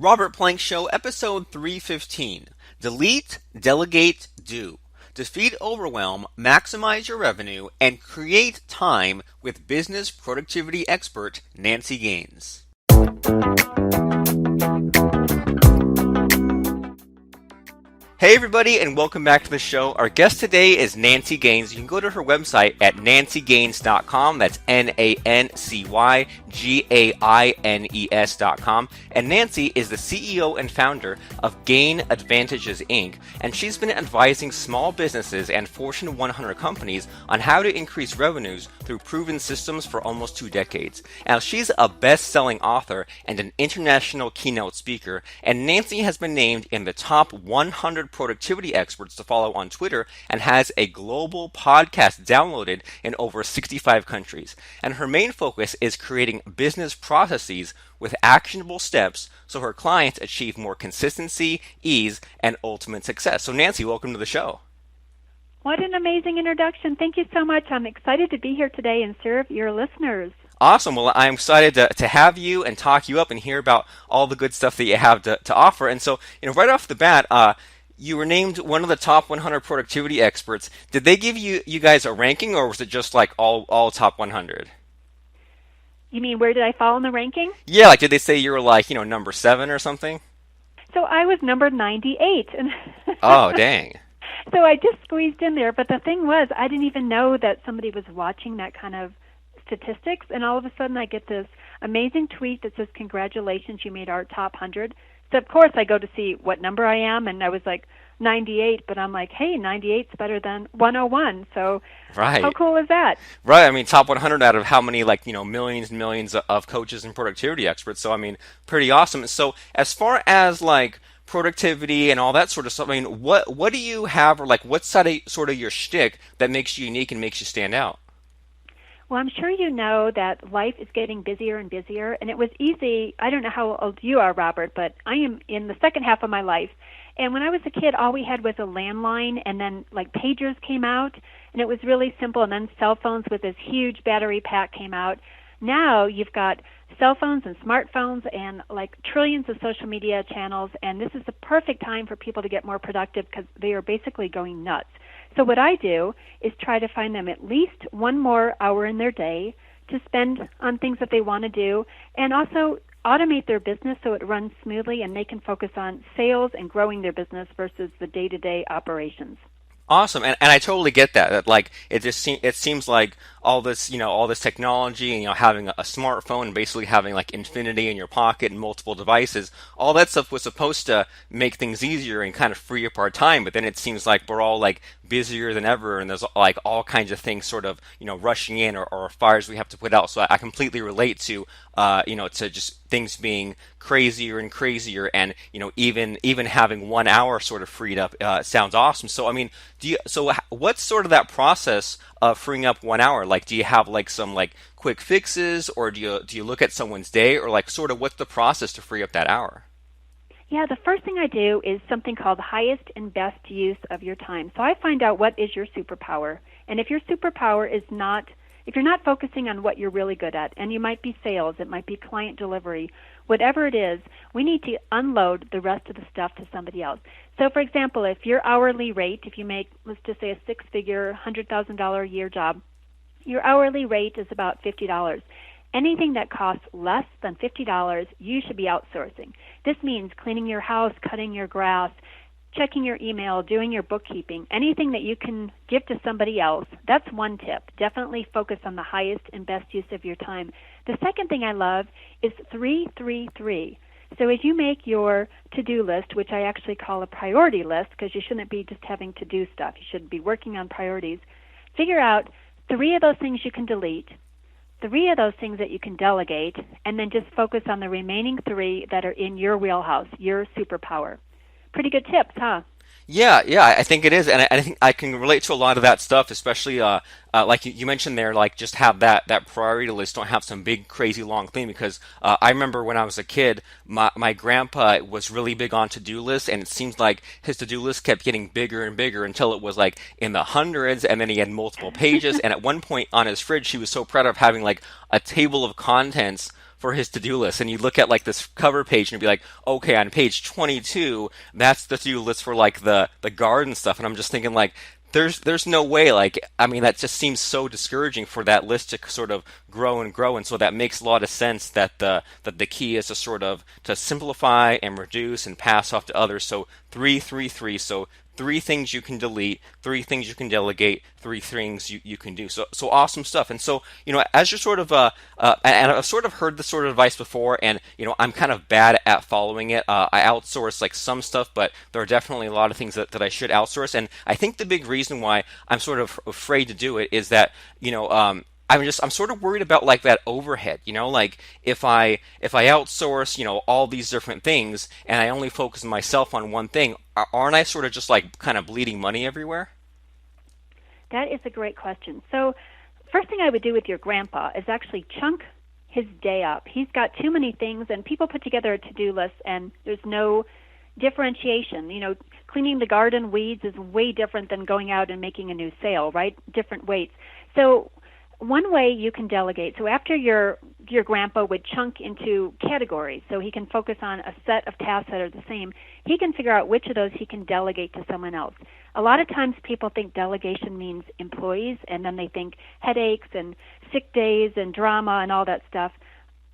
Robert Plank Show, episode 315. Delete, delegate, do. Defeat overwhelm, maximize your revenue, and create time with business productivity expert Nancy Gaines. Hey everybody, and welcome back to the show. Our guest today is Nancy Gaines. You can go to her website at nancygaines.com. That's NancyGaines.com. And Nancy is the CEO and founder of Gain Advantages Inc. And she's been advising small businesses and Fortune 100 companies on how to increase revenues through proven systems for almost 2 decades. Now, she's a best-selling author and an international keynote speaker. And Nancy has been named in the top 100 productivity experts to follow on Twitter and has a global podcast downloaded in over 65 countries. And her main focus is creating business processes with actionable steps so her clients achieve more consistency, ease, and ultimate success. So Nancy, welcome to the show. What an amazing introduction. Thank you so much. I'm excited to be here today and serve your listeners. Awesome. Well, I'm excited to have you and talk you up and hear about all the good stuff that you have to offer. And so, right off the bat, you were named one of the top 100 productivity experts. Did they give you guys a ranking, or was it just like all top 100? You mean where did I fall in the ranking? Yeah, like did they say you were like, number 7 or something? So I was number 98. And oh, dang. So I just squeezed in there. But the thing was, I didn't even know that somebody was watching that kind of statistics. And all of a sudden I get this amazing tweet that says, "Congratulations, you made our top 100. So, of course, I go to see what number I am, and I was like 98, but I'm like, hey, 98's better than 101. So right. How cool is that? Right. I mean, top 100 out of how many, millions and millions of coaches and productivity experts. So, I mean, pretty awesome. So, as far as, productivity and all that sort of stuff, I mean, what do you have, or, what's sort of your shtick that makes you unique and makes you stand out? Well, I'm sure you know that life is getting busier and busier, and it was easy. I don't know how old you are, Robert, but I am in the second half of my life. And when I was a kid, all we had was a landline, and then pagers came out, and it was really simple. And then cell phones with this huge battery pack came out. Now you've got cell phones and smartphones and trillions of social media channels, and this is the perfect time for people to get more productive because they are basically going nuts. So what I do is try to find them at least one more hour in their day to spend on things that they want to do, and also automate their business so it runs smoothly and they can focus on sales and growing their business versus the day-to-day operations. Awesome, and I totally get that. That it seems like all this technology and having a smartphone and basically having infinity in your pocket and multiple devices, all that stuff was supposed to make things easier and kind of free up our time. But then it seems like we're all busier than ever, and there's all kinds of things sort of rushing in or fires we have to put out. So I completely relate to to just things being crazier and crazier, and even having 1 hour sort of freed up sounds awesome. So I mean, what's sort of that process of freeing up 1 hour? Do you have some quick fixes, or do you look at someone's day, or sort of what's the process to free up that hour? Yeah, the first thing I do is something called highest and best use of your time. So I find out what is your superpower. And if your superpower is if you're not focusing on what you're really good at, and you might be sales, it might be client delivery, whatever it is, we need to unload the rest of the stuff to somebody else. So, for example, if your hourly rate, if you make, let's just say, a six-figure, $100,000 a year job, your hourly rate is about $50. Anything that costs less than $50, you should be outsourcing. This means cleaning your house, cutting your grass, checking your email, doing your bookkeeping, anything that you can give to somebody else. That's one tip. Definitely focus on the highest and best use of your time. The second thing I love is 3-3-3. So as you make your to-do list, which I actually call a priority list because you shouldn't be just having to-do stuff. You should be working on priorities. Figure out 3 of those things you can delete, 3 of those things that you can delegate, and then just focus on the remaining 3 that are in your wheelhouse, your superpower. Pretty good tips, huh? Yeah, I think it is, and I think I can relate to a lot of that stuff, especially like you mentioned there, just have that priority list. Don't have some big, crazy, long thing, because I remember when I was a kid, my grandpa was really big on to-do lists, and it seems like his to-do list kept getting bigger and bigger until it was in the hundreds, and then he had multiple pages, and at one point on his fridge, he was so proud of having a table of contents for his to-do list, and you look at like this cover page and you'd be like, okay, on page 22, that's the to-do list for like the garden stuff, and I'm just thinking like, there's no way, like, I mean, that just seems so discouraging for that list to sort of grow and grow. And so that makes a lot of sense that the key is to sort of to simplify and reduce and pass off to others. So three, three, three. So three things you can delete, three things you can delegate, three things you can do. So awesome stuff. And so, as you're sort of and I've sort of heard this sort of advice before, and I'm kind of bad at following it. I outsource like some stuff, but there are definitely a lot of things that I should outsource. And I think the big reason why I'm sort of afraid to do it is that I'm sort of worried about like that overhead, like if I outsource, all these different things and I only focus myself on one thing, aren't I sort of just like kind of bleeding money everywhere? That is a great question. So, first thing I would do with your grandpa is actually chunk his day up. He's got too many things, and people put together a to-do list, and there's no differentiation. Cleaning the garden, weeds is way different than going out and making a new sale, right? Different weights. So, one way you can delegate, so after your grandpa would chunk into categories, so he can focus on a set of tasks that are the same, he can figure out which of those he can delegate to someone else. A lot of times people think delegation means employees, and then they think headaches and sick days and drama and all that stuff.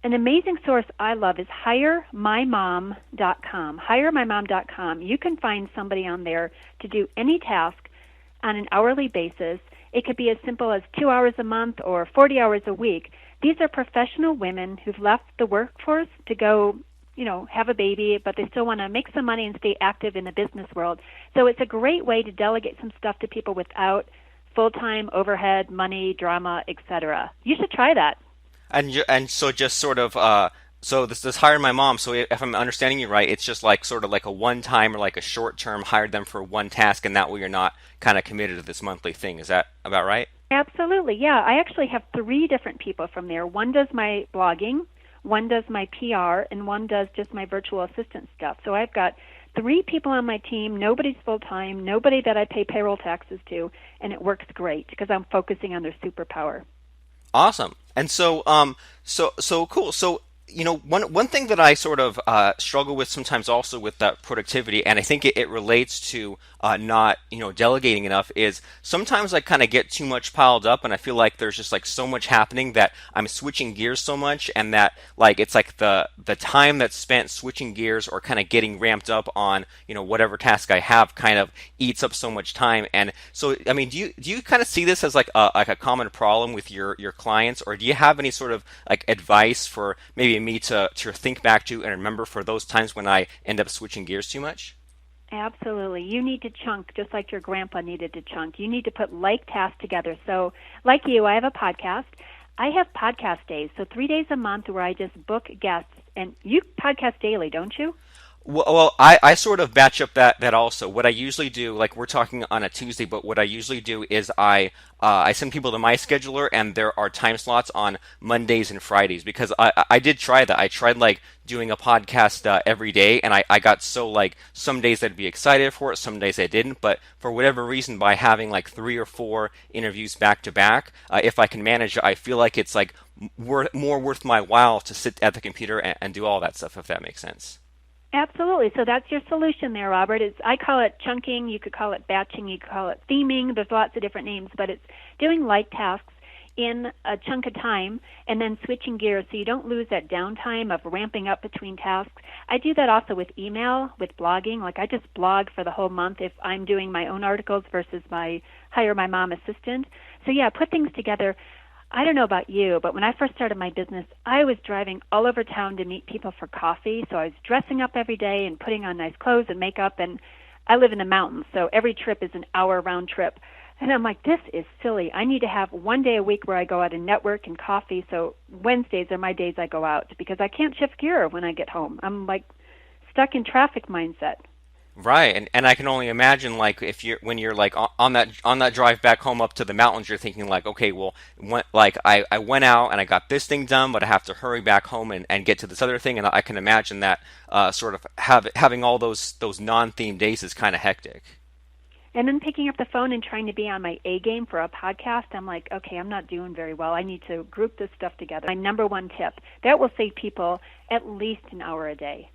An amazing source I love is hiremymom.com. Hiremymom.com. You can find somebody on there to do any task on an hourly basis. It could be as simple as 2 hours a month or 40 hours a week. These are professional women who've left the workforce to go, have a baby, but they still want to make some money and stay active in the business world. So it's a great way to delegate some stuff to people without full-time overhead, money, drama, etc. You should try that. And so just sort of so this hire my mom. So if I'm understanding you right, it's just like sort of like a one time or like a short term, hired them for one task, and that way you're not kind of committed to this monthly thing. Is that about right? Absolutely, yeah. I actually have 3 different people from there. One does my blogging, one does my PR, and one does just my virtual assistant stuff. So I've got 3 people on my team. Nobody's full time, nobody that I pay payroll taxes to, and it works great because I'm focusing on their superpower. Awesome. And so so cool. So one thing that I sort of struggle with sometimes also with that productivity, and I think it relates to not delegating enough, is sometimes I kind of get too much piled up, and I feel like there's just like so much happening that I'm switching gears so much, and that like it's like the time that's spent switching gears or kind of getting ramped up on whatever task I have kind of eats up so much time. And so I mean, do you kind of see this as like a common problem with your clients, or do you have any sort of like advice for maybe me to think back to and remember for those times when I end up switching gears too much? Absolutely. You need to chunk just like your grandpa needed to chunk. You need to put like tasks together. So like you, I have a podcast. I have podcast days, so 3 days a month where I just book guests. And you podcast daily, don't you? Well, I sort of batch up that also. What I usually do, like we're talking on a Tuesday, but what I usually do is I send people to my scheduler, and there are time slots on Mondays and Fridays, because I did try that. I tried like doing a podcast every day, and I got so like some days I'd be excited for it, some days I didn't. But for whatever reason, by having like 3 or 4 interviews back to back, if I can manage it, I feel like it's like more worth my while to sit at the computer and do all that stuff, if that makes sense. Absolutely. So that's your solution there, Robert. I call it chunking. You could call it batching. You could call it theming. There's lots of different names, but it's doing light tasks in a chunk of time and then switching gears so you don't lose that downtime of ramping up between tasks. I do that also with email, with blogging. Like I just blog for the whole month if I'm doing my own articles versus my hire my mom assistant. So yeah, put things together. I don't know about you, but when I first started my business, I was driving all over town to meet people for coffee. So I was dressing up every day and putting on nice clothes and makeup. And I live in the mountains, so every trip is an hour round trip. And I'm like, this is silly. I need to have one day a week where I go out and network and coffee. So Wednesdays are my days I go out because I can't shift gear when I get home. I'm like stuck in traffic mindset. Right, and I can only imagine like if you're when you're like on that drive back home up to the mountains, you're thinking like, okay, well, like I went out and I got this thing done, but I have to hurry back home and get to this other thing, and I can imagine that sort of having all those non-themed days is kind of hectic. And then picking up the phone and trying to be on my A game for a podcast, I'm like, okay, I'm not doing very well. I need to group this stuff together. My number one tip, that will save people at least an hour a day.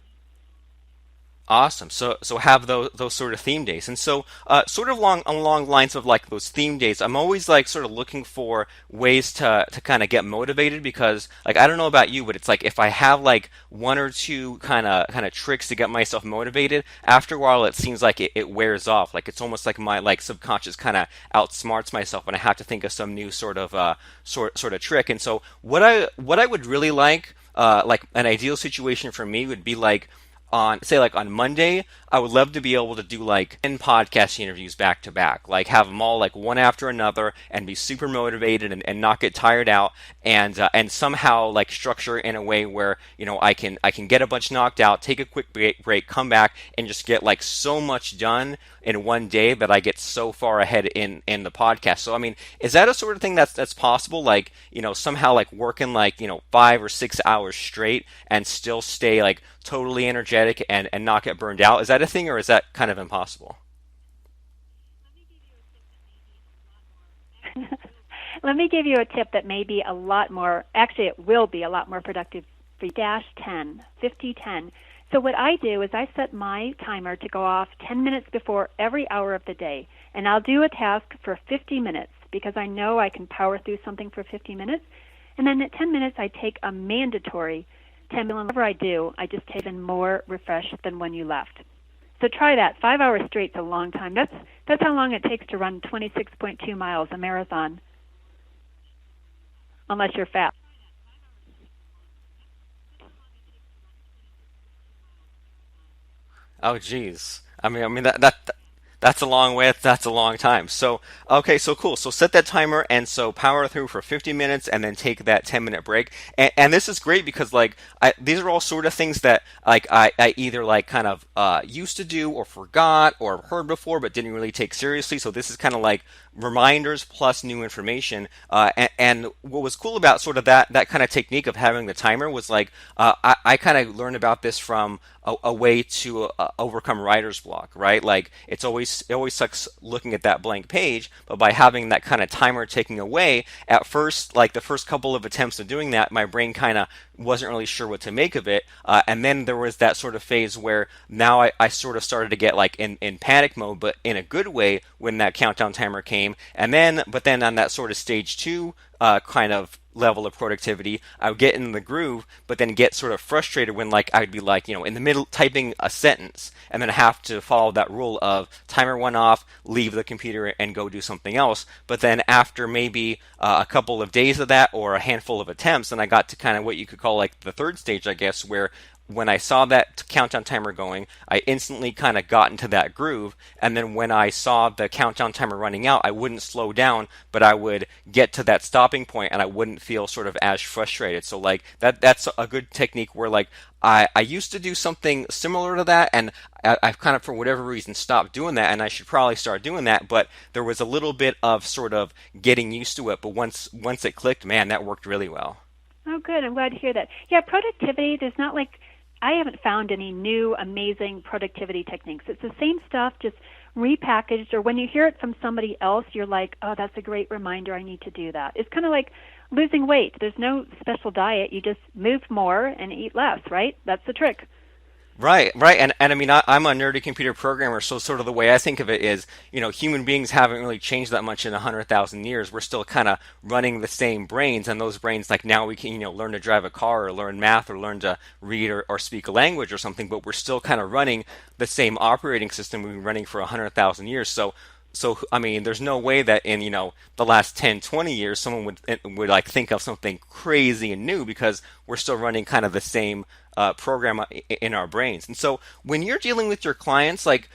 Awesome. So have those sort of theme days, and so sort of along lines of like those theme days. I'm always like sort of looking for ways to kind of get motivated because like I don't know about you, but it's like if I have like one or two kind of tricks to get myself motivated, after a while it seems like it wears off. Like it's almost like my like subconscious kind of outsmarts myself, and I have to think of some new sort of sort of trick. And so what I would really like an ideal situation for me would be like on say like on Monday, I would love to be able to do like 10 podcast interviews back to back, like have them all like one after another and be super motivated and not get tired out and somehow like structure in a way where, you know, I can get a bunch knocked out, take a quick break, come back and just get like so much done in one day that I get so far ahead in the podcast. So I mean, is that a sort of thing that's possible? Like, you know, somehow like working like, you know, 5 or 6 hours straight and still stay like totally energetic and not get burned out. Is that a thing or is that kind of impossible? Let me give you a tip that may be a lot more, actually it will be a lot more productive for you. Dash 10, 50-10. So what I do is I set my timer to go off 10 minutes before every hour of the day. And I'll do a task for 50 minutes because I know I can power through something for 50 minutes. And then at 10 minutes, I take a mandatory 10 minutes. Whatever I do, I just take even more refreshed than when you left. So try that. 5 hours straight is a long time. That's how long it takes to run 26.2 miles, a marathon, unless you're fat. Oh, geez. I mean that's a long way. That's a long time. So, okay, so cool. So set that timer and so power through for 50 minutes and then take that 10-minute break. And this is great because like these are all sort of things that like I either like kind of used to do or forgot or heard before but didn't really take seriously. So this is kind of like reminders plus new information. And what was cool about sort of that kind of technique of having the timer was like I kind of learned about this from a way to overcome writer's block, right? Like it always sucks looking at that blank page, but by having that kind of timer taking away, at first, like the first couple of attempts of doing that, my brain kind of wasn't really sure what to make of it. And then there was that sort of phase where now I sort of started to get like in panic mode, but in a good way when that countdown timer came. But then on that sort of stage two kind of level of productivity, I would get in the groove, but then get sort of frustrated when like I'd be like, you know, in the middle typing a sentence and then have to follow that rule of timer went off, leave the computer and go do something else. But then after maybe a couple of days of that or a handful of attempts, then I got to kind of what you could call like the third stage, I guess, where when I saw that countdown timer going, I instantly kind of got into that groove. And then when I saw the countdown timer running out, I wouldn't slow down, but I would get to that stopping point and I wouldn't feel sort of as frustrated. So like that's a good technique where like I used to do something similar to that and I've kind of for whatever reason stopped doing that and I should probably start doing that. But there was a little bit of sort of getting used to it. But once it clicked, man, that worked really well. Oh, good. I'm glad to hear that. Yeah, productivity, there's not like I haven't found any new amazing productivity techniques. It's the same stuff, just repackaged, or when you hear it from somebody else, you're like, oh, that's a great reminder. I need to do that. It's kind of like losing weight. There's no special diet. You just move more and eat less, right? That's the trick. Right. And I mean, I'm a nerdy computer programmer, so sort of the way I think of it is, you know, human beings haven't really changed that much in 100,000 years. We're still kind of running the same brains, and those brains, like now we can, you know, learn to drive a car or learn math or learn to read or speak a language or something, but we're still kind of running the same operating system we've been running for 100,000 years. So I mean, there's no way that in, you know, the last 10, 20 years, someone would like think of something crazy and new because we're still running kind of the same program in our brains. And so when you're dealing with your clients, like,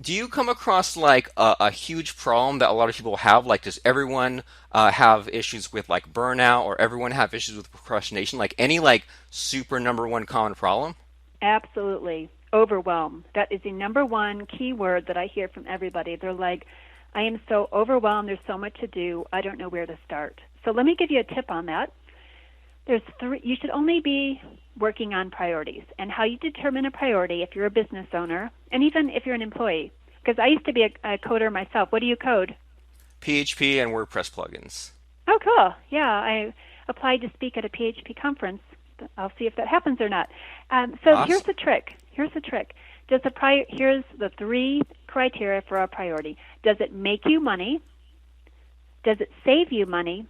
do you come across like a huge problem that a lot of people have? Like, does everyone have issues with like burnout or everyone have issues with procrastination? Like any like super number one common problem? Absolutely. Overwhelm. That is the number one key word that I hear from everybody. They're like, I am so overwhelmed. There's so much to do. I don't know where to start. So let me give you a tip on that. There's three. You should only be working on priorities. And how you determine a priority if you're a business owner, and even if you're an employee, Because I used to be a coder myself. What do you code? PHP and WordPress plugins. Oh, cool. Yeah, I applied to speak at a PHP conference. I'll see if that happens or not. So here's Awesome. the trick. Here's the trick. Here's the 3 criteria for a priority. Does it make you money? Does it save you money?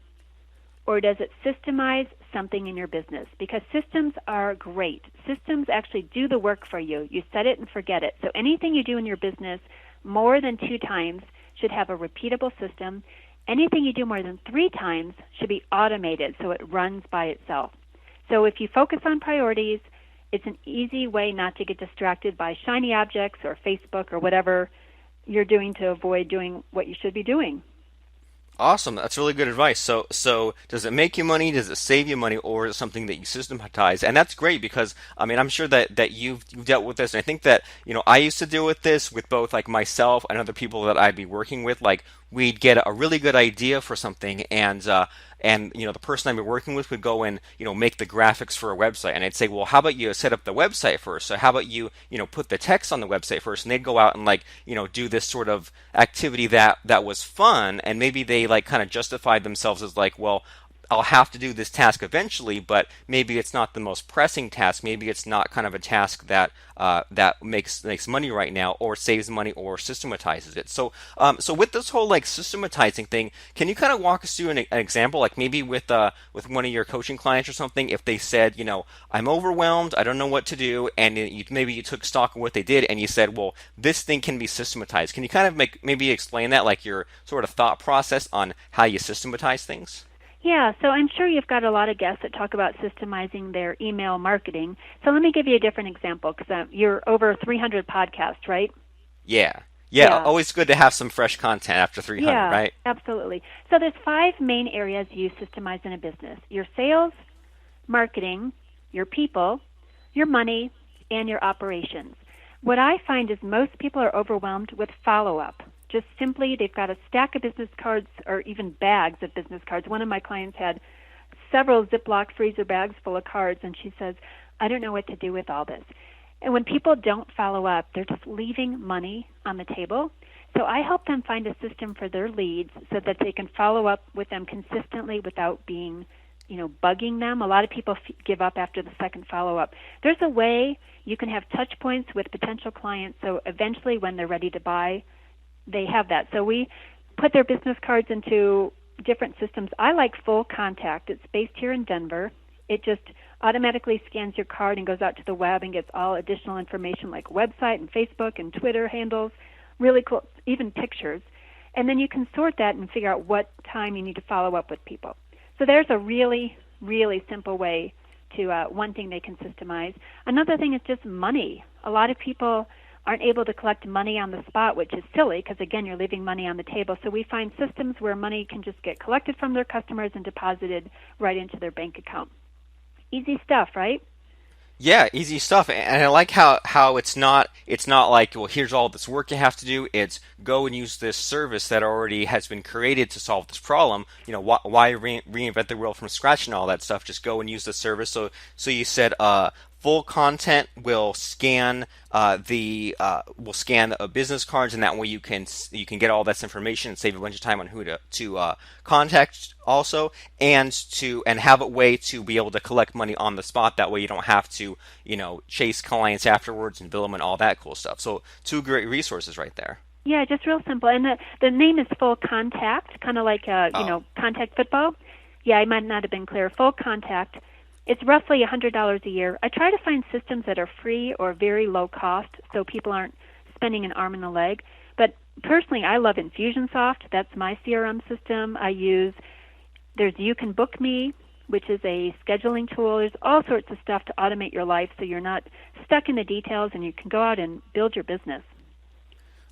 Or does it systemize something in your business? Because systems are great. Systems actually do the work for you. You set it and forget it. So anything you do in your business more than 2 times should have a repeatable system. Anything you do more than 3 times should be automated so it runs by itself. So if you focus on priorities, it's an easy way not to get distracted by shiny objects or Facebook or whatever you're doing to avoid doing what you should be doing. Awesome. That's really good advice. So does it make you money? Does it save you money? Or is it something that you systematize? And that's great because, I mean, I'm sure that you've dealt with this. And I think that, I used to deal with this with both like myself and other people that I'd be working with. Like we'd get a really good idea for something and the person I'd be working with would go and make the graphics for a website, and I'd say, well, how about you set up the website first? So how about you put the text on the website first? And they'd go out and do this sort of activity that was fun, and maybe they like kind of justified themselves as like, well, I'll have to do this task eventually, but maybe it's not the most pressing task. Maybe it's not kind of a task that makes money right now, or saves money, or systematizes it. So with this whole like systematizing thing, can you kind of walk us through an example, like maybe with one of your coaching clients or something? If they said, I'm overwhelmed, I don't know what to do, and maybe you took stock of what they did, and you said, well, this thing can be systematized. Can you kind of maybe explain that, like your sort of thought process on how you systematize things? Yeah, so I'm sure you've got a lot of guests that talk about systemizing their email marketing. So let me give you a different example because you're over 300 podcasts, right? Yeah. Yeah, Yeah. always good to have some fresh content after 300, Yeah, right? absolutely. So there's 5 main areas you systemize in a business: your sales, marketing, your people, your money, and your operations. What I find is most people are overwhelmed with follow-up. Just simply, they've got a stack of business cards or even bags of business cards. One of my clients had several Ziploc freezer bags full of cards, and she says, I don't know what to do with all this. And when people don't follow up, they're just leaving money on the table. So I help them find a system for their leads so that they can follow up with them consistently without being, bugging them. A lot of people give up after the second follow-up. There's a way you can have touch points with potential clients so eventually when they're ready to buy, they have that. So we put their business cards into different systems. I like Full Contact. It's based here in Denver. It just automatically scans your card and goes out to the web and gets all additional information like website and Facebook and Twitter handles. Really cool, even pictures. And then you can sort that and figure out what time you need to follow up with people. So there's a really, really simple way to one thing they can systemize. Another thing is just money. A lot of people aren't able to collect money on the spot, which is silly because, again, you're leaving money on the table. So we find systems where money can just get collected from their customers and deposited right into their bank account. Easy stuff, right? Yeah, easy stuff. And I like how it's not like, well, here's all this work you have to do. It's go and use this service that already has been created to solve this problem. Why reinvent the wheel from scratch and all that stuff? Just go and use the service. So you said Full Content will scan business cards, and that way you can get all this information and save a bunch of time on who to contact also, and have a way to be able to collect money on the spot. That way you don't have to chase clients afterwards and bill them and all that cool stuff. So 2 great resources right there. Yeah, just real simple. And the name is Full Contact, kind of like contact football. Yeah, I might not have been clear. Full Contact. It's roughly $100 a year. I try to find systems that are free or very low cost so people aren't spending an arm and a leg. But personally, I love Infusionsoft. That's my CRM system. There's You Can Book Me, which is a scheduling tool. There's all sorts of stuff to automate your life so you're not stuck in the details and you can go out and build your business.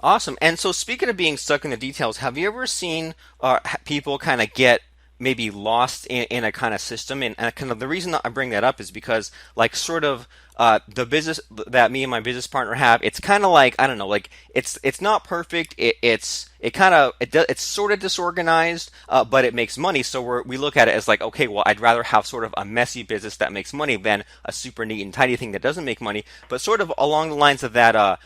Awesome. And so speaking of being stuck in the details, have you ever seen people kind of get maybe lost in a kind of system? And kind of the reason that I bring that up is because like sort of the business that me and my business partner have, it's kind of like, I don't know, like it's not perfect. It's sort of disorganized, but it makes money. So we look at it as like, okay, well, I'd rather have sort of a messy business that makes money than a super neat and tidy thing that doesn't make money. But sort of along the lines of that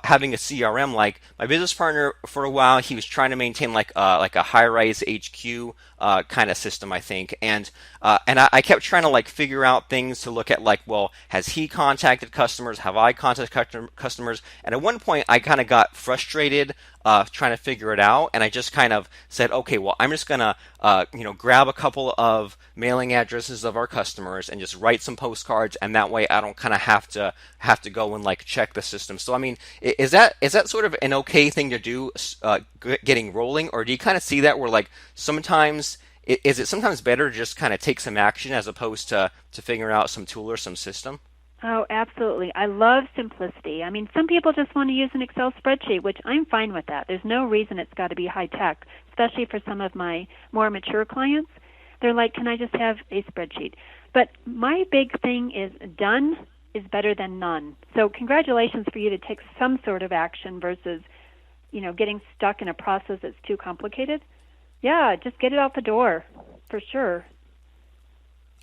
having a CRM, like my business partner for a while, he was trying to maintain like a high rise HQ kind of system, I think, and I kept trying to like figure out things to look at, like, well, has he contacted customers? Have I contacted customers? And at one point, I kind of got frustrated trying to figure it out, and I just kind of said, okay, well, I'm just gonna grab a couple of mailing addresses of our customers and just write some postcards, and that way I don't kind of have to go and like check the system. So I mean, is that sort of an okay thing to do, getting rolling, or do you kind of see that where like sometimes is it sometimes better to just kind of take some action as opposed to figuring out some tool or some system? Oh, absolutely. I love simplicity. I mean, some people just want to use an Excel spreadsheet, which I'm fine with that. There's no reason it's got to be high tech, especially for some of my more mature clients. They're like, can I just have a spreadsheet? But my big thing is done is better than none. So congratulations for you to take some sort of action versus, getting stuck in a process that's too complicated. Yeah, just get it out the door, for sure.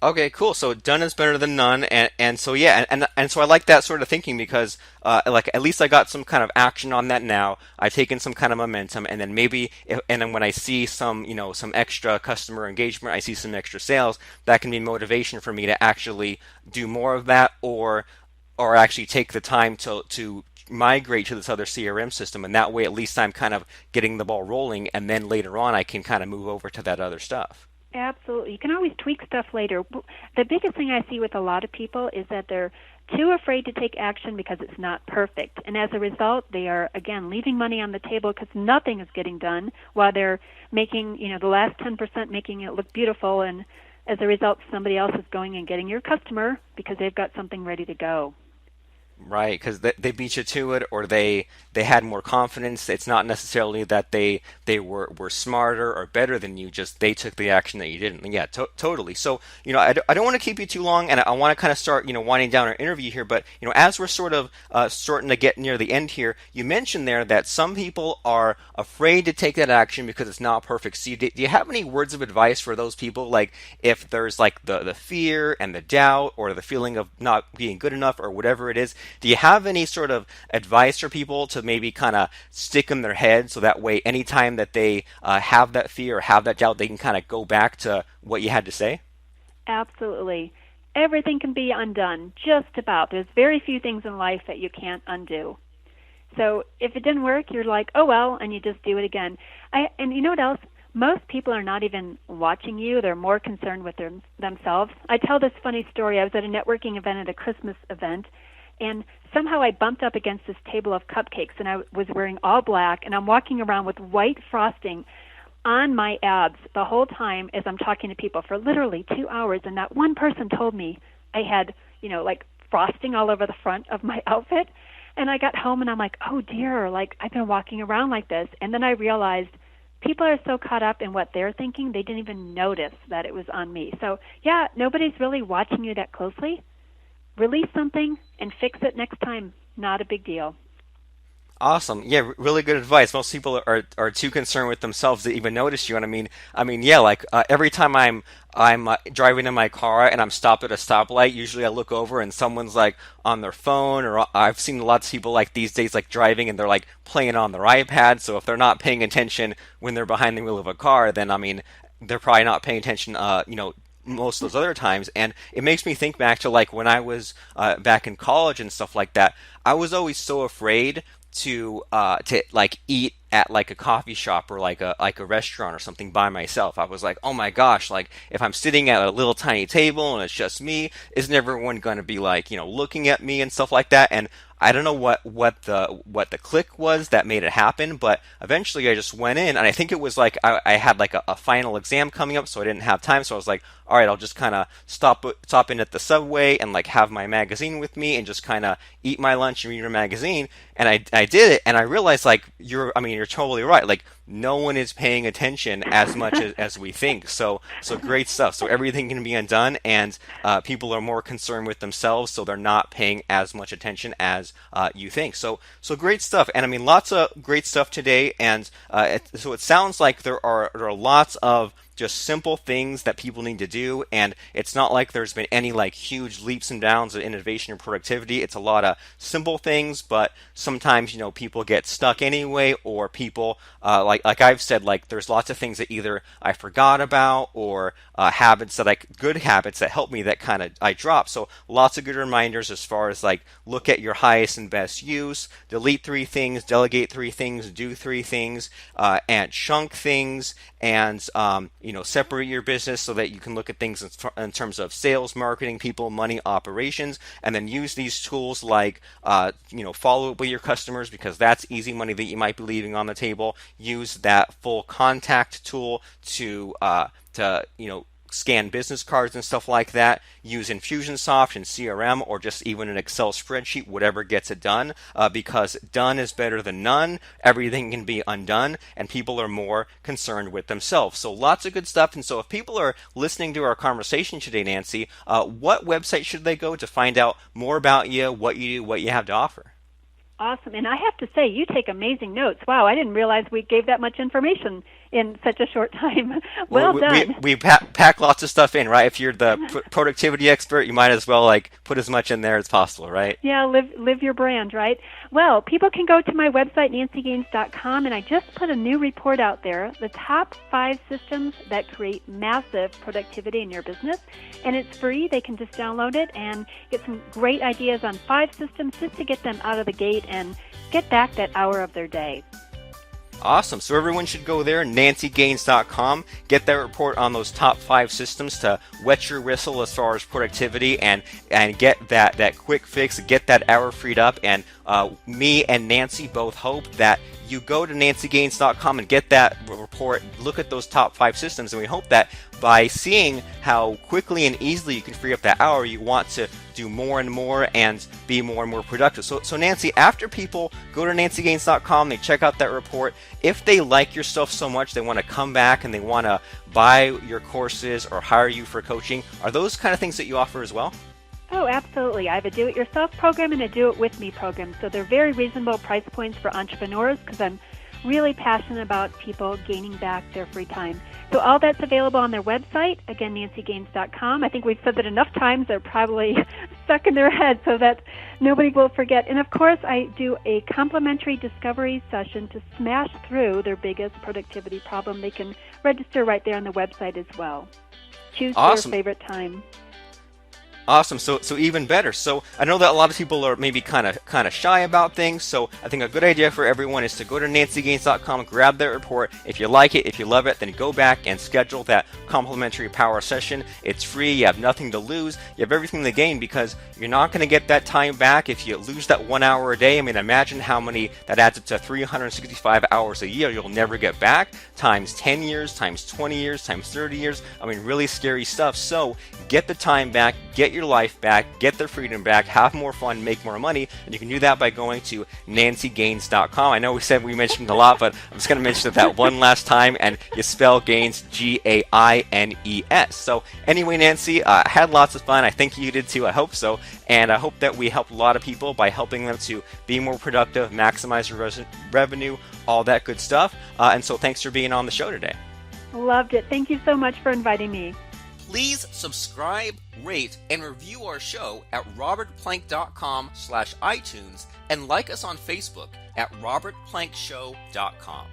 Okay, cool. So done is better than none, and so yeah, and so I like that sort of thinking because like at least I got some kind of action on that now. I've taken some kind of momentum, and then and then when I see some some extra customer engagement, I see some extra sales. That can be motivation for me to actually do more of that, or actually take the time to migrate to this other CRM system, and that way at least I'm kind of getting the ball rolling, and then later on I can kind of move over to that other stuff. Absolutely. You can always tweak stuff later. The biggest thing I see with a lot of people is that they're too afraid to take action because it's not perfect. And as a result, they are, again, leaving money on the table because nothing is getting done while they're making, the last 10% making it look beautiful. And as a result, somebody else is going and getting your customer because they've got something ready to go. Right, because they beat you to it, or they had more confidence. It's not necessarily that they were smarter or better than you. Just they took the action that you didn't. And yeah, totally. So I don't want to keep you too long, and I want to kind of start winding down our interview here. But as we're sort of starting to get near the end here, you mentioned there that some people are afraid to take that action because it's not perfect. So do you have any words of advice for those people? Like if there's like the fear and the doubt or the feeling of not being good enough or whatever it is. Do you have any sort of advice for people to maybe kind of stick in their head so that way anytime that they have that fear or have that doubt, they can kind of go back to what you had to say? Absolutely. Everything can be undone, just about. There's very few things in life that you can't undo. So if it didn't work, you're like, oh well, and you just do it again. And you know what else? Most people are not even watching you. They're more concerned with themselves. I tell this funny story. I was at a networking event at a Christmas event, and somehow I bumped up against this table of cupcakes, and I was wearing all black, and I'm walking around with white frosting on my abs the whole time as I'm talking to people for literally 2 hours, and not one person told me I had, like frosting all over the front of my outfit. And I got home, and I'm like, oh dear, like I've been walking around like this. And then I realized people are so caught up in what they're thinking, they didn't even notice that it was on me. So, yeah, nobody's really watching you that closely. Release something and fix it next time. Not a big deal. Awesome. Yeah, really good advice. Most people are too concerned with themselves to even notice you. And I mean, yeah, like every time I'm driving in my car and I'm stopped at a stoplight, usually I look over and someone's like on their phone, or I've seen lots of people like these days like driving and they're like playing on their iPad. So if they're not paying attention when they're behind the wheel of a car, then I mean, they're probably not paying attention, most of those other times. And it makes me think back to like when I was back in college and stuff like that. I was always so afraid to like eat at like a coffee shop or like a restaurant or something by myself. I was like, oh my gosh, like if I'm sitting at a little tiny table and it's just me, isn't everyone going to be like looking at me and stuff like that? And I don't know what the click was that made it happen, but eventually I just went in, and I think it was like I had like a final exam coming up, so I didn't have time. So I was like, all right, I'll just kind of stop in at the subway and like have my magazine with me and just kind of eat my lunch and read my magazine. And I did it, and I realized like you're totally right. Like no one is paying attention as much as we think. So great stuff. So everything can be undone, and people are more concerned with themselves, so they're not paying as much attention as you think. So great stuff. And I mean, lots of great stuff today. And so it sounds like there are lots of just simple things that people need to do, and it's not like there's been any like huge leaps and bounds of innovation and productivity. It's a lot of simple things, but sometimes people get stuck anyway, or people like I've said, like there's lots of things that either I forgot about or habits that good habits that help me that kind of I drop. So lots of good reminders as far as like look at your highest and best use, delete 3 things, delegate 3 things, do 3 things, and chunk things, and separate your business so that you can look at things in terms of sales, marketing, people, money, operations, and then use these tools like follow up with your customers, because that's easy money that you might be leaving on the table. Use that full contact tool to scan business cards and stuff like that. Use Infusionsoft and CRM, or just even an Excel spreadsheet, whatever gets it done, because done is better than none. Everything can be undone, and people are more concerned with themselves. So lots of good stuff. And so if people are listening to our conversation today, Nancy, what website should they go to find out more about you, what you do, what you have to offer? Awesome. And I have to say, you take amazing notes. Wow, I didn't realize we gave that much information in such a short time. Well done. We pack lots of stuff in, right? If you're the productivity expert, you might as well like put as much in there as possible, right? Yeah, live your brand, right? Well, people can go to my website, nancygaines.com, and I just put a new report out there, the top 5 systems that create massive productivity in your business. And it's free. They can just download it and get some great ideas on 5 systems just to get them out of the gate and get back that hour of their day. Awesome. So everyone should go there, nancygaines.com, get that report on those top 5 systems to wet your whistle as far as productivity, and get that quick fix, get that hour freed up. And me and Nancy both hope that you go to nancygaines.com and get that report, look at those top 5 systems, and we hope that by seeing how quickly and easily you can free up that hour, you want to do more and more and be more and more productive. So Nancy, after people go to nancygaines.com, they check out that report, if they like your stuff so much they want to come back and they want to buy your courses or hire you for coaching, are those kind of things that you offer as well? Oh, absolutely. I have a do-it-yourself program and a do-it-with-me program. So they're very reasonable price points for entrepreneurs, because I'm really passionate about people gaining back their free time. So all that's available on their website, again, nancygaines.com. I think we've said that enough times. They're probably stuck in their head so that nobody will forget. And, of course, I do a complimentary discovery session to smash through their biggest productivity problem. They can register right there on the website as well. Choose Awesome. Your favorite time. Awesome. So even better. So I know that a lot of people are maybe kind of shy about things. So I think a good idea for everyone is to go to nancygaines.com, grab that report. If you like it, if you love it, then go back and schedule that complimentary power session. It's free. You have nothing to lose. You have everything to gain, because you're not going to get that time back if you lose that 1 hour a day. I mean, imagine how many that adds up to 365 hours a year you'll never get back, times 10 years, times 20 years, times 30 years. I mean, really scary stuff. So get the time back, get your life back, get their freedom back, have more fun, make more money, and you can do that by going to nancygaines.com. I know we mentioned a lot, but I'm just going to mention that one last time, and you spell Gaines, Gaines. So anyway, Nancy, I had lots of fun. I think you did too. I hope so. And I hope that we helped a lot of people by helping them to be more productive, maximize your revenue, all that good stuff. And so thanks for being on the show today. Loved it. Thank you so much for inviting me. Please subscribe, rate, and review our show at robertplank.com/iTunes, and like us on Facebook at robertplankshow.com.